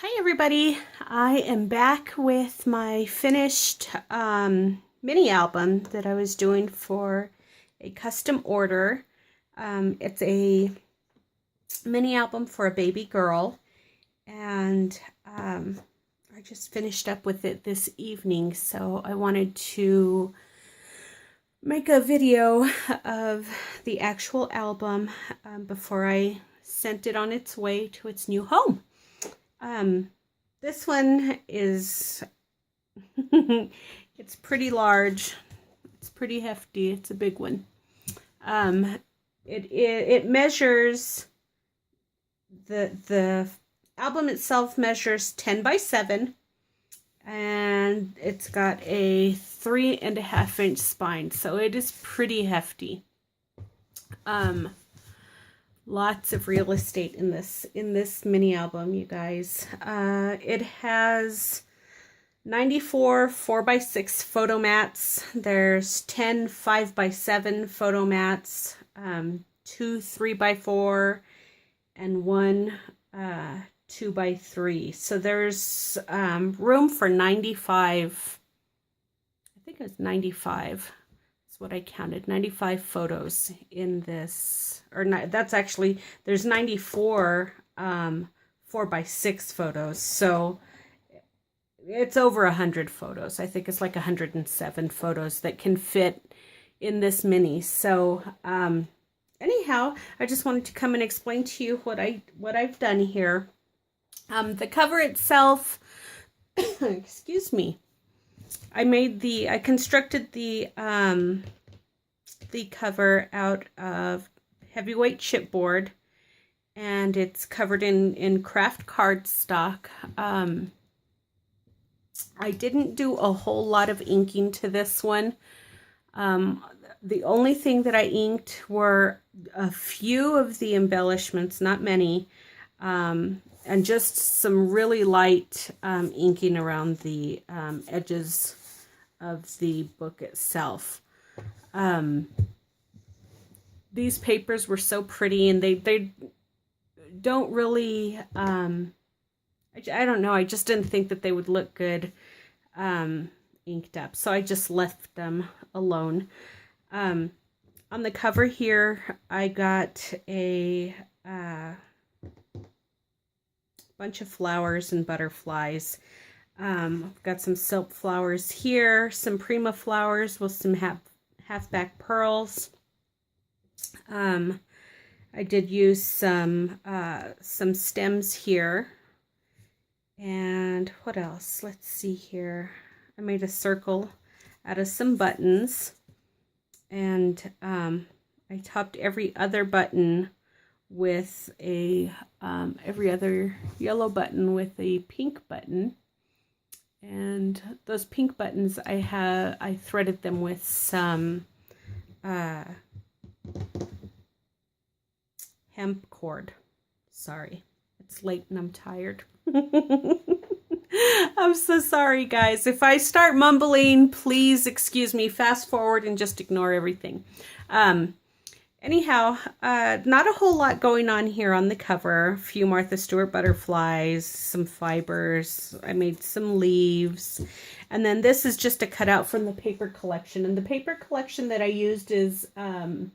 Hi everybody, I am back with my finished mini album that I was doing for a custom order. It's a mini album for a baby girl, and I just finished up with it this evening, so I wanted to make a video of the actual album before I sent it on its way to its new home. This one is, it's pretty large. It's pretty hefty. It's a big one. It measures, the album itself measures 10 by 7, and it's got a 3.5-inch spine, so it is pretty hefty. Lots of real estate in this mini album, you guys. It has 94 4x6 photo mats. There's 10 5x7 photo mats, 2 3x4, and 1 2x3. So there's room for 95. I think it was 95. That's what I counted. 95 photos in this. Or not, that's actually, there's 94 4x6 photos, so it's over 100 photos. I think it's like 107 photos that can fit in this mini. So anyhow, I just wanted to come and explain to you what I've done here. The cover itself, excuse me, I constructed the cover out of heavyweight chipboard, and it's covered in craft cardstock. I didn't do a whole lot of inking to this one. The only thing that I inked were a few of the embellishments, not many, and just some really light inking around the edges of the book itself. These papers were so pretty, and they don't really, I don't know, I just didn't think that they would look good inked up, so I just left them alone. On the cover here, I got a bunch of flowers and butterflies. I've got some silk flowers here, some Prima flowers with some halfback pearls. I did use some stems here. And what else? Let's see here. I made a circle out of some buttons, and I topped every other button with every other yellow button with a pink button. And those pink buttons, I threaded them with some hemp cord. Sorry, it's late and I'm tired. I'm so sorry, guys. If I start mumbling, please excuse me. Fast forward and just ignore everything. Anyhow, not a whole lot going on here on the cover. A few Martha Stewart butterflies, some fibers. I made some leaves. And then this is just a cutout from the paper collection. And the paper collection that I used is, hang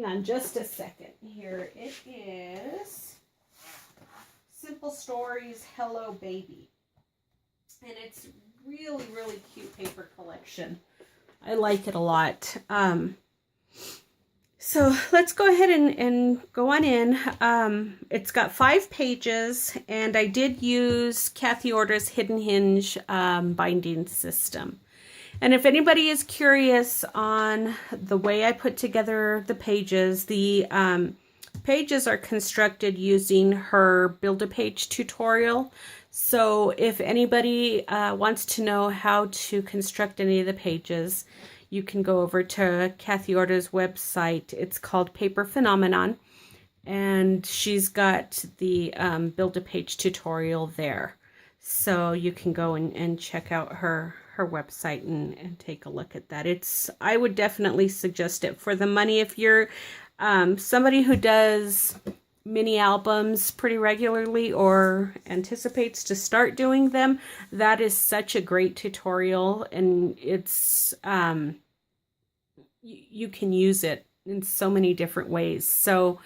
on just a second here. It is Simple Stories Hello Baby. And it's really, really cute paper collection. I like it a lot. So let's go ahead and go on in. It's got 5 pages, and I did use Kathy Order's Hidden Hinge binding system. And if anybody is curious on the way I put together the pages pages are constructed using her Build-A-Page tutorial. So if anybody wants to know how to construct any of the pages, you can go over to Kathy Order's website. It's called Paper Phenomenon, and she's got the Build-A-Page tutorial there. So you can go and check out her website and take a look at that. I would definitely suggest it for the money. If you're somebody who does mini albums pretty regularly or anticipates to start doing them, that is such a great tutorial, and it's you can use it in so many different ways. So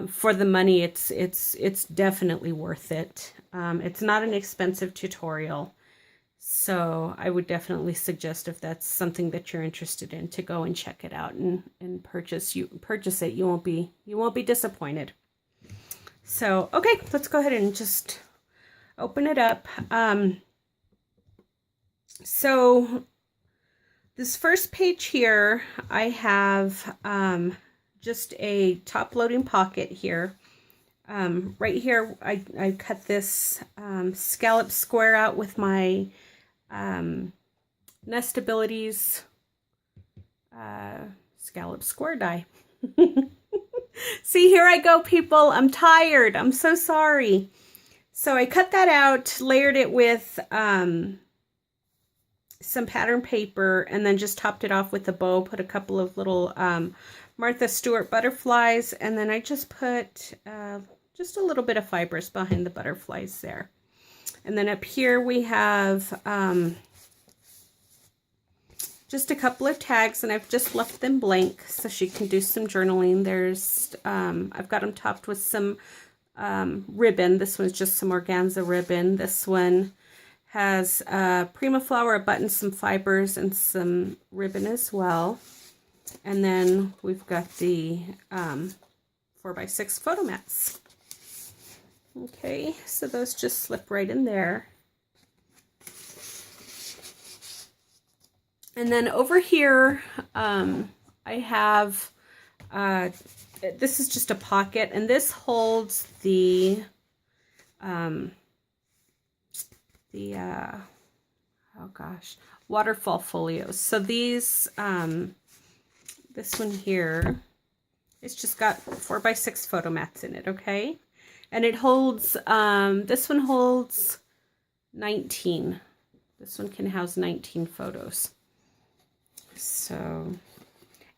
for the money, it's definitely worth it. It's not an expensive tutorial, so I would definitely suggest, if that's something that you're interested in, to go and check it out and purchase it. You won't be disappointed. So okay, let's go ahead and just open it up. So this first page here, I have just a top loading pocket here. Right here, I cut this scallop square out with my Nestabilities scallop square die. See, here I go, people. I'm tired. I'm so sorry. So I cut that out, layered it with some pattern paper, and then just topped it off with a bow, put a couple of little Martha Stewart butterflies, and then I just put just a little bit of fibrous behind the butterflies there. And then up here we have just a couple of tags, and I've just left them blank so she can do some journaling. There's I've got them topped with some ribbon. This one's just some organza ribbon. This one has Prima flower, a button, some fibers, and some ribbon as well. And then we've got the 4x6 photo mats. Okay, so those just slip right in there. And then over here, I have, this is just a pocket, and this holds the waterfall folios. So these, this one here, it's just got 4x6 photo mats in it, okay? And it holds, this one holds 19. This one can house 19 photos. So,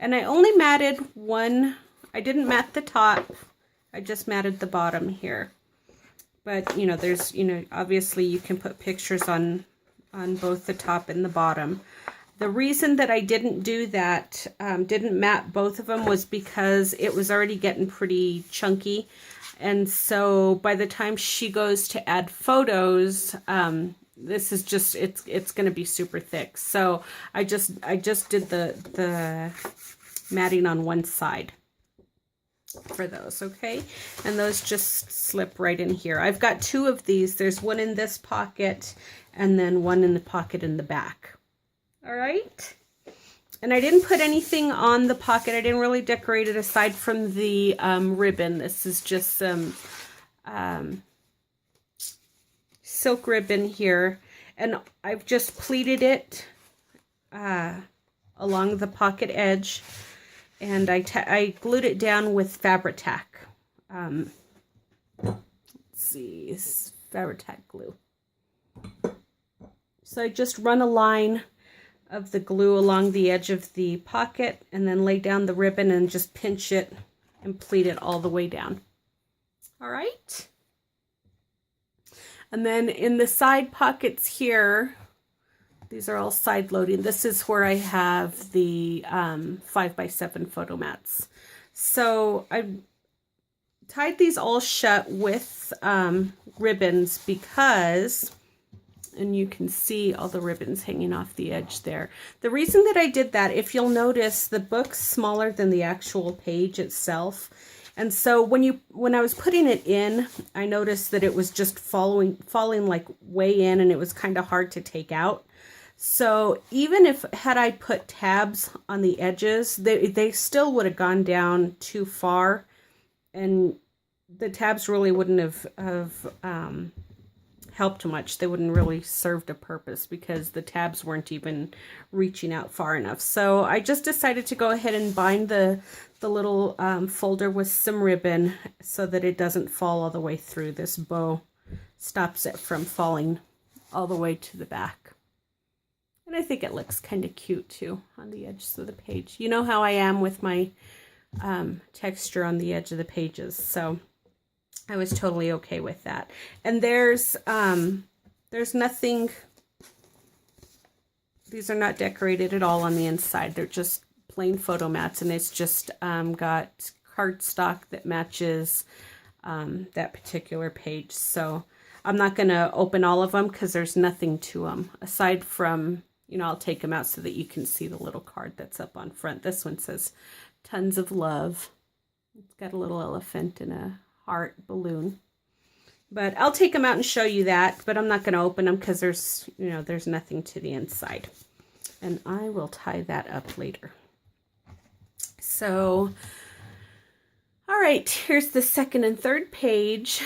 and I only matted one. I didn't mat the top. I just matted the bottom here. But, you know, there's, you know, obviously you can put pictures on both the top and the bottom. The reason that I didn't do that, didn't mat both of them, was because it was already getting pretty chunky. And so by the time she goes to add photos, this is just, it's going to be super thick. So I just did the matting on one side for those, okay? And those just slip right in here. I've got two of these. There's one in this pocket and then one in the pocket in the back. All right. And I didn't put anything on the pocket. I didn't really decorate it aside from the ribbon. This is just some silk ribbon here. And I've just pleated it along the pocket edge. And I glued it down with Fabri-Tac. Let's see, it's Fabri-Tac glue. So I just run a line of the glue along the edge of the pocket, and then lay down the ribbon and just pinch it and pleat it all the way down. All right. And then in the side pockets here, these are all side loading. This is where I have the 5x7 photo mats. So I tied these all shut with ribbons because, and you can see all the ribbons hanging off the edge there. The reason that I did that, if you'll notice, the book's smaller than the actual page itself. And so when I was putting it in, I noticed that it was just falling like way in, and it was kind of hard to take out. So even had I put tabs on the edges, they still would have gone down too far, and the tabs really wouldn't have helped much. They wouldn't really served a purpose because the tabs weren't even reaching out far enough. So I just decided to go ahead and bind the little folder with some ribbon so that it doesn't fall all the way through. This bow stops it from falling all the way to the back. And I think it looks kind of cute too on the edges of the page. You know how I am with my texture on the edge of the pages. So I was totally okay with that. And there's nothing, these are not decorated at all on the inside. They're just plain photo mats, and it's just got cardstock that matches that particular page. So I'm not going to open all of them because there's nothing to them aside from, you know, I'll take them out so that you can see the little card that's up on front. This one says tons of love. It's got a little elephant and a heart balloon. But I'll take them out and show you that, but I'm not going to open them because there's, you know, there's nothing to the inside. And I will tie that up later. So, all right, here's the second and third page.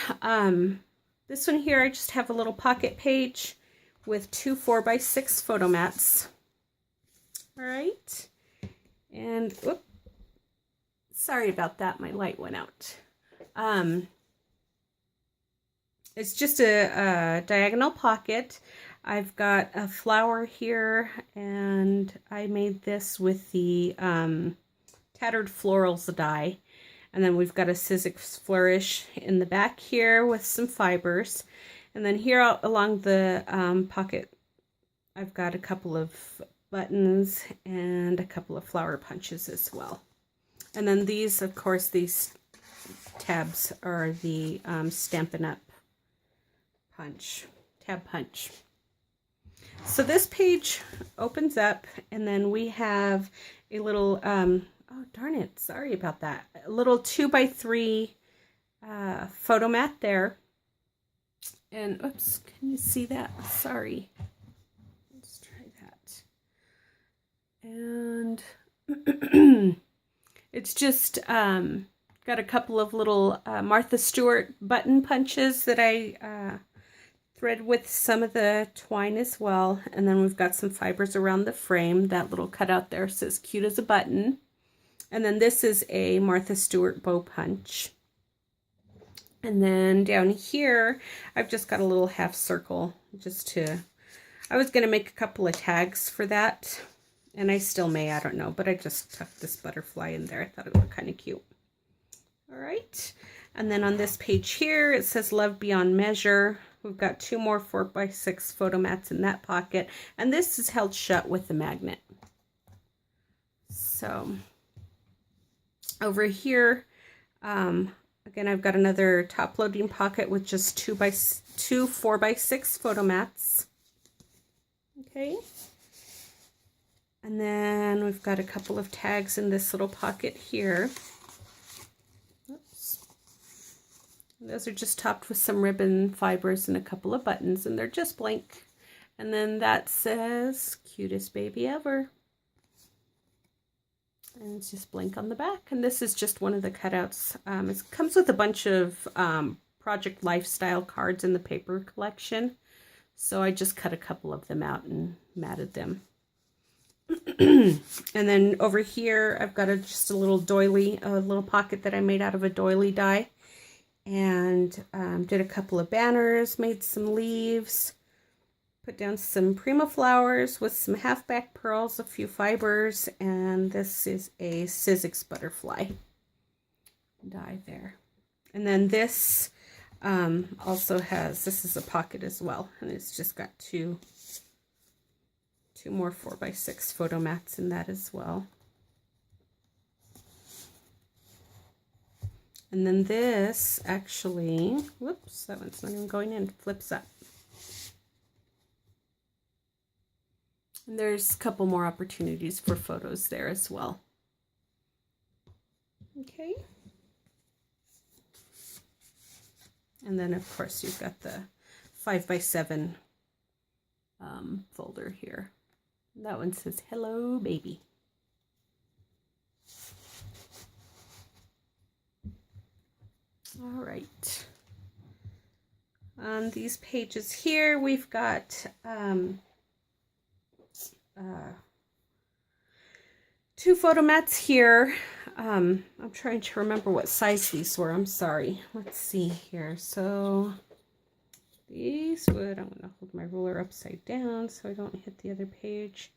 This one here, I just have a little pocket page with 2 4x6 photo mats. All right, and whoop, sorry about that, my light went out. It's just a diagonal pocket. I've got a flower here, and I made this with the Tattered Florals die. And then we've got a Sizzix Flourish in the back here with some fibers. And then here along the pocket, I've got a couple of buttons and a couple of flower punches as well. And then these, of course, these tabs are the Stampin' Up! Tab punch. So this page opens up, and then we have a little, oh darn it, sorry about that, a little 2x3 photo mat there. And oops, can you see that? Sorry. Let's try that. And it's just got a couple of little Martha Stewart button punches that I thread with some of the twine as well. And then we've got some fibers around the frame. That little cutout there says cute as a button. And then this is a Martha Stewart bow punch. And then down here, I've just got a little half circle just to, I was going to make a couple of tags for that. And I still may, I don't know, but I just tucked this butterfly in there. I thought it looked kind of cute. All right. And then on this page here, it says Love Beyond Measure. We've got 2 more 4x6 photo mats in that pocket. And this is held shut with the magnet. So over here, again, I've got another top loading pocket with just 2 4x6 photo mats. Okay. And then we've got a couple of tags in this little pocket here. Oops. Those are just topped with some ribbon fibers and a couple of buttons, and they're just blank. And then that says, cutest baby ever. And it's just blank on the back. And this is just one of the cutouts. It comes with a bunch of Project Lifestyle cards in the paper collection. So I just cut a couple of them out and matted them. And then over here, I've got just a little doily, a little pocket that I made out of a doily die. And did a couple of banners, made some leaves, put down some Prima flowers with some halfback pearls, a few fibers, and this is a Sizzix butterfly die there. And then this also has, this is a pocket as well, and it's just got two more 4x6 photo mats in that as well. And then this actually, whoops, that one's not even going in, flips up. And there's a couple more opportunities for photos there as well. Okay. And then of course you've got the 5x7 folder here. That one says, hello, baby. All right. On these pages here, we've got 2 photo mats here. I'm trying to remember what size these were. I'm sorry. Let's see here. So these would, I'm going to hold my ruler upside down so I don't hit the other page.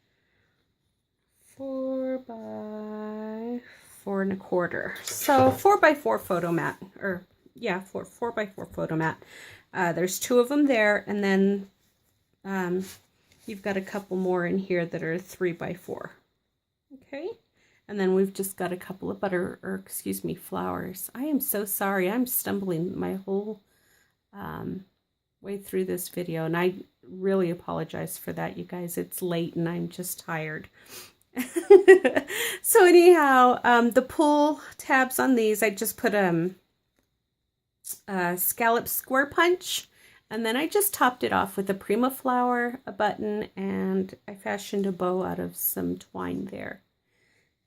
4 by 4 1/4. So 4 by 4 photo mat, or yeah, 4x4 photo mat. There's 2 of them there, and then you've got a couple more in here that are 3x4. Okay, and then we've just got a couple of flowers. I am so sorry. I'm stumbling my whole way through this video, and I really apologize for that, you guys. It's late and I'm just tired. So anyhow, the pull tabs on these, I just put scallop square punch, and then I just topped it off with a Prima flower, a button, and I fashioned a bow out of some twine there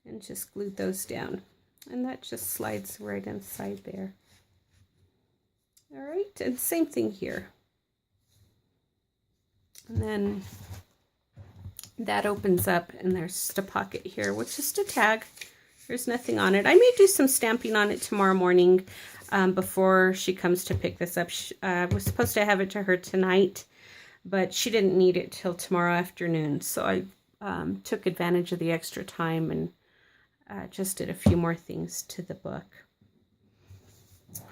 and just glued those down, and that just slides right inside there. All right, and same thing here. And then that opens up, and there's just a pocket here with just a tag. There's nothing on it. I may do some stamping on it tomorrow morning before she comes to pick this up. I was supposed to have it to her tonight, but she didn't need it till tomorrow afternoon. So I took advantage of the extra time and just did a few more things to the book.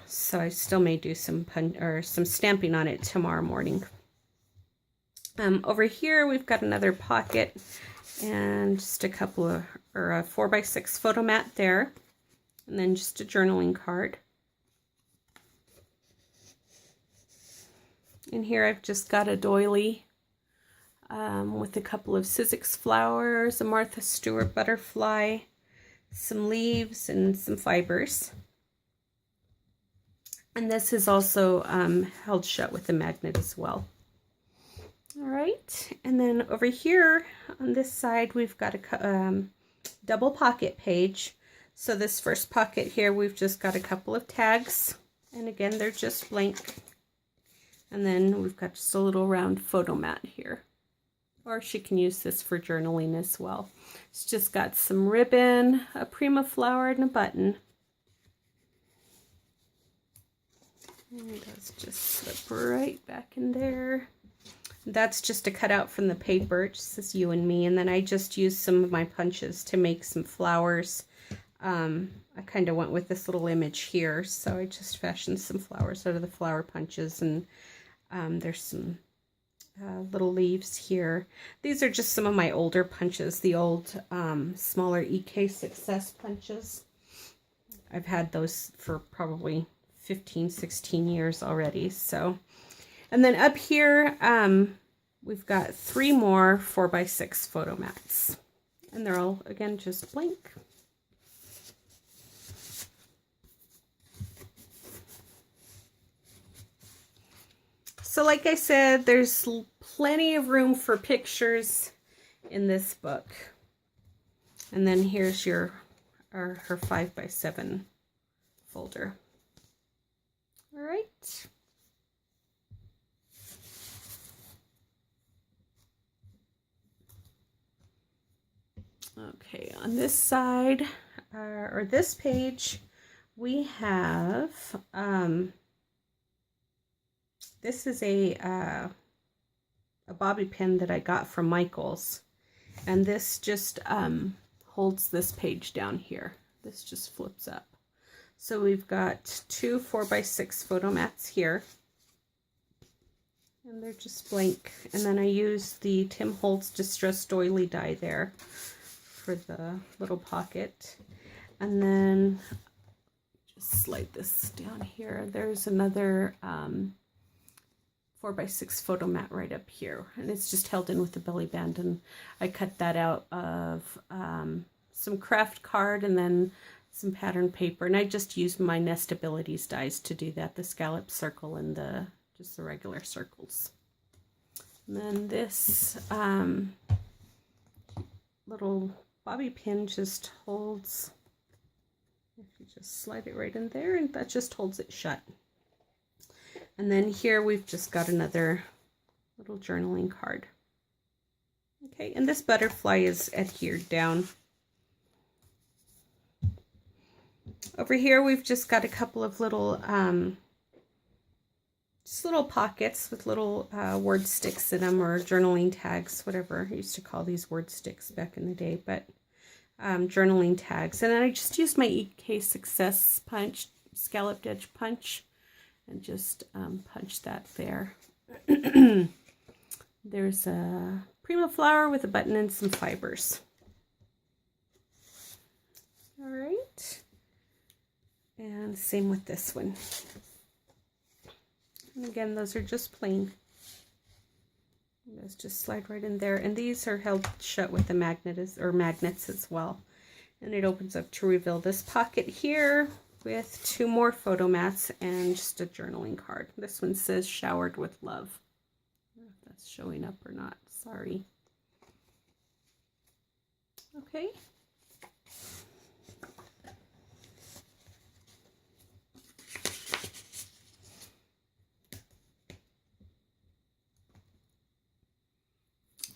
So I still may do some stamping on it tomorrow morning. Over here we've got another pocket and just a couple of, or a 4x6 photo mat there, and then just a journaling card. In here I've just got a doily with a couple of Sizzix flowers, a Martha Stewart butterfly, some leaves, and some fibers. And this is also held shut with a magnet as well. All right, and then over here on this side, we've got a double pocket page. So this first pocket here, we've just got a couple of tags, and again, they're just blank. And then we've got just a little round photo mat here. Or she can use this for journaling as well. It's just got some ribbon, a Prima flower, and a button. And let's just slip right back in there. That's just a cutout from the paper. It just says you and me. And then I just used some of my punches to make some flowers. I kind of went with this little image here. So I just fashioned some flowers out of the flower punches. And there's some little leaves here. These are just some of my older punches. The old smaller EK Success punches. I've had those for probably 15, 16 years already. So... And then up here, we've got 3 more 4x6 photo mats. And they're all, again, just blank. So like I said, there's plenty of room for pictures in this book. And then here's her 5x7 folder. All right. Okay, on this side, or this page, we have, this is a bobby pin that I got from Michaels, and this just holds this page down here. This just flips up. So we've got 2 4x6 photo mats here, and they're just blank. And then I use the Tim Holtz Distress Doily die there for the little pocket. And then just slide this down here. There's another 4x6 photo mat right up here, and it's just held in with the belly band, and I cut that out of some craft card and then some pattern paper, and I just used my Nestabilities dies to do that, the scallop circle and just the regular circles. And then this little bobby pin just holds, if you just slide it right in there, and that just holds it shut. And then here we've just got another little journaling card. Okay, and this butterfly is adhered down. Over here we've just got a couple of little just little pockets with little word sticks in them, or journaling tags, whatever. I used to call these word sticks back in the day, but journaling tags. And then I just used my EK Success punch scalloped edge punch and just punch that there. There's a Prima flower with a button and some fibers. All right. And same with this one. And again, those are just plain. Those just slide right in there. And these are held shut with the magnets as well. And it opens up to reveal this pocket here with 2 more photo mats and just a journaling card. This one says showered with love. I don't know if that's showing up or not. Sorry. Okay.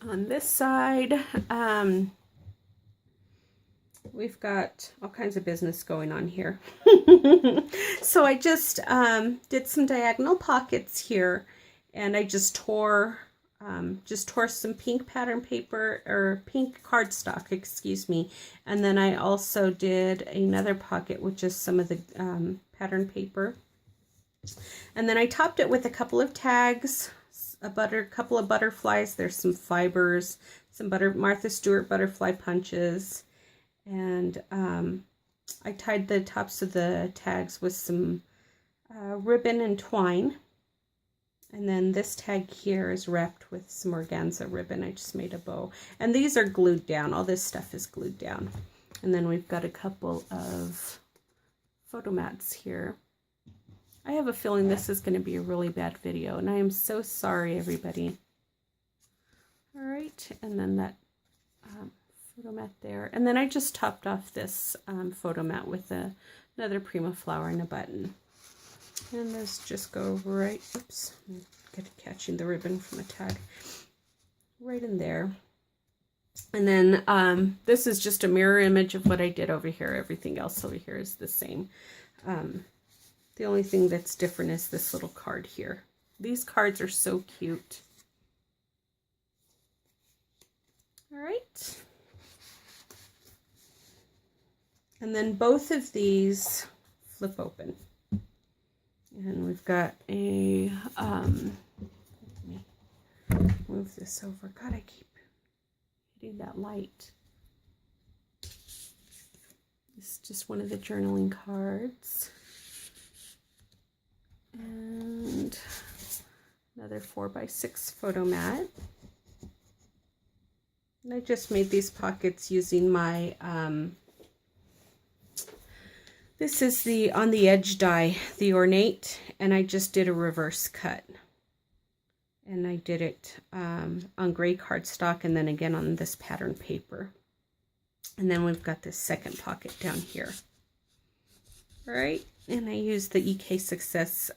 On this side, we've got all kinds of business going on here. So I just did some diagonal pockets here, and I just tore some pink pattern paper, or pink cardstock, excuse me. And then I also did another pocket with just some of the pattern paper. And then I topped it with a couple of tags, couple of butterflies. There's some fibers, some Martha Stewart butterfly punches, and I tied the tops of the tags with some ribbon and twine. And then this tag here is wrapped with some organza ribbon. I just made a bow, and these are glued down. All this stuff is glued down. And then we've got a couple of photo mats here. I have a feeling this is going to be a really bad video, and I am so sorry, everybody. All right, and then that photo mat there. And then I just topped off this photo mat with another Prima flower and a button. And those just go right, oops, I'm catching the ribbon from a tag, right in there. And then this is just a mirror image of what I did over here. Everything else over here is the same. The only thing that's different is this little card here. These cards are so cute. All right. And then both of these flip open. And we've got a, let me move this over. God, I keep hitting that light. This is just one of the journaling cards. And another 4x6 photo mat. And I just made these pockets using my, this is the On the Edge die, the Ornate, and I just did a reverse cut. And I did it on gray cardstock and then again on this pattern paper. And then we've got this second pocket down here. All right, and I used the EK Success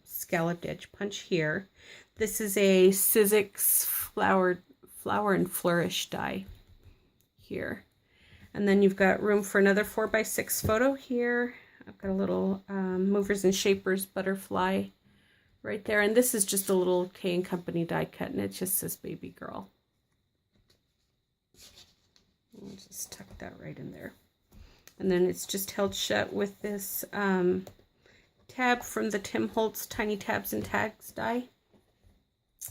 scalloped edge punch here. This is a Sizzix flower and flourish die here. And then you've got room for another 4x6 photo here. I've got a little Movers and Shapers butterfly right there. And this is just a little K & Company die cut, and it just says baby girl. I'll just tuck that right in there. And then it's just held shut with this tab from the Tim Holtz Tiny Tabs and Tags die.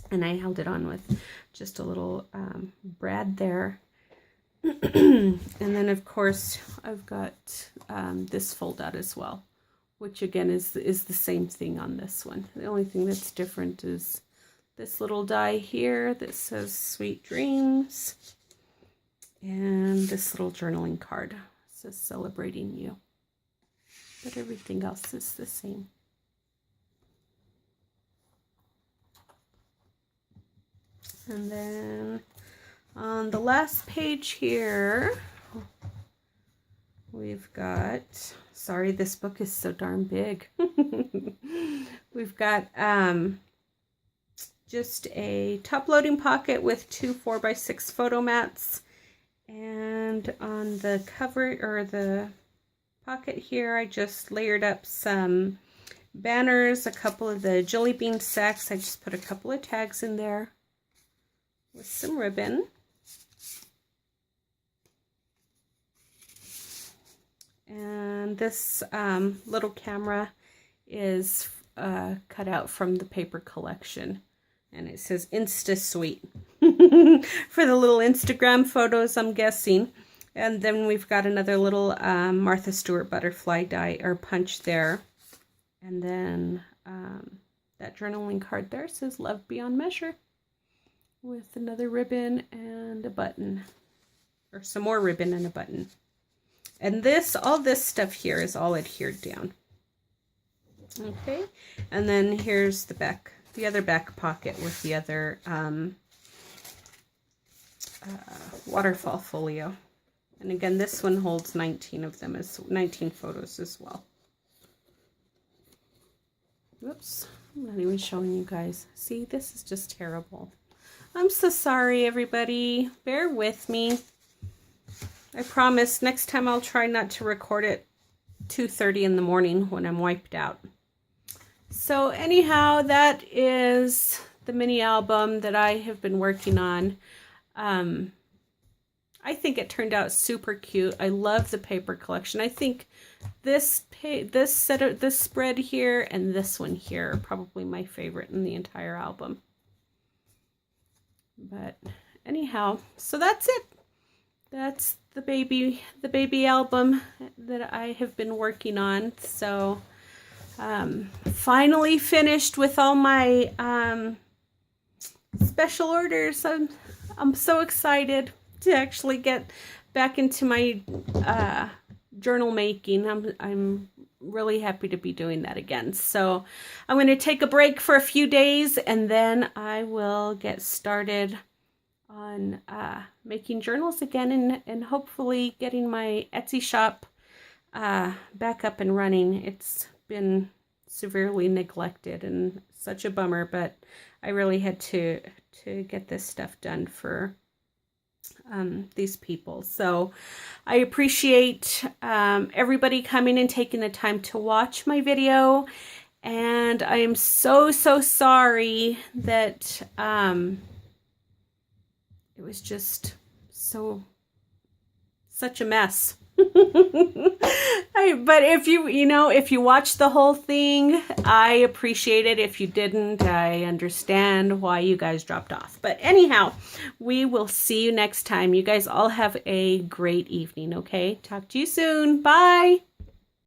And I held it on with just a little brad there. And then, of course, I've got this fold out as well, which again is the same thing on this one. The only thing that's different is this little die here that says Sweet Dreams, and this little journaling card says Celebrating You. But everything else is the same. And then on the last page here, we've got, sorry, this book is so darn big. We've got just a top loading pocket with 2 4x6 photo mats. And on the cover, or the pocket here, I just layered up some banners, a couple of the Jelly Bean sacks. I just put a couple of tags in there with some ribbon. And this little camera is cut out from the paper collection. And it says Insta Sweet for the little Instagram photos, I'm guessing. And then we've got another little Martha Stewart butterfly die or punch there. And then that journaling card there says Love Beyond Measure with another ribbon and a button, or some more ribbon and a button. And this, all this stuff here is all adhered down. Okay, and then here's the back, the other back pocket with the other waterfall folio. And again, this one holds 19 of them, as 19 photos as well. Whoops, I'm not even showing you guys. See, this is just terrible. I'm so sorry, everybody. Bear with me. I promise next time I'll try not to record at 2:30 in the morning when I'm wiped out. So anyhow, that is the mini album that I have been working on. I think it turned out super cute. I love the paper collection. I think this spread here and this one here are probably my favorite in the entire album. But anyhow, so that's it. That's the baby album that I have been working on. So finally finished with all my special orders. I'm so excited to actually get back into my journal making. I'm really happy to be doing that again. So I'm going to take a break for a few days, and then I will get started on making journals again, and hopefully getting my Etsy shop back up and running. It's been severely neglected and such a bummer, but I really had to get this stuff done for these people. So I appreciate everybody coming and taking the time to watch my video, and I am so but that it was just such a mess. But if you watched the whole thing, I appreciate it. If you didn't, I understand why you guys dropped off. But anyhow, we will see you next time. You guys all have a great evening, okay? Talk to you soon. Bye.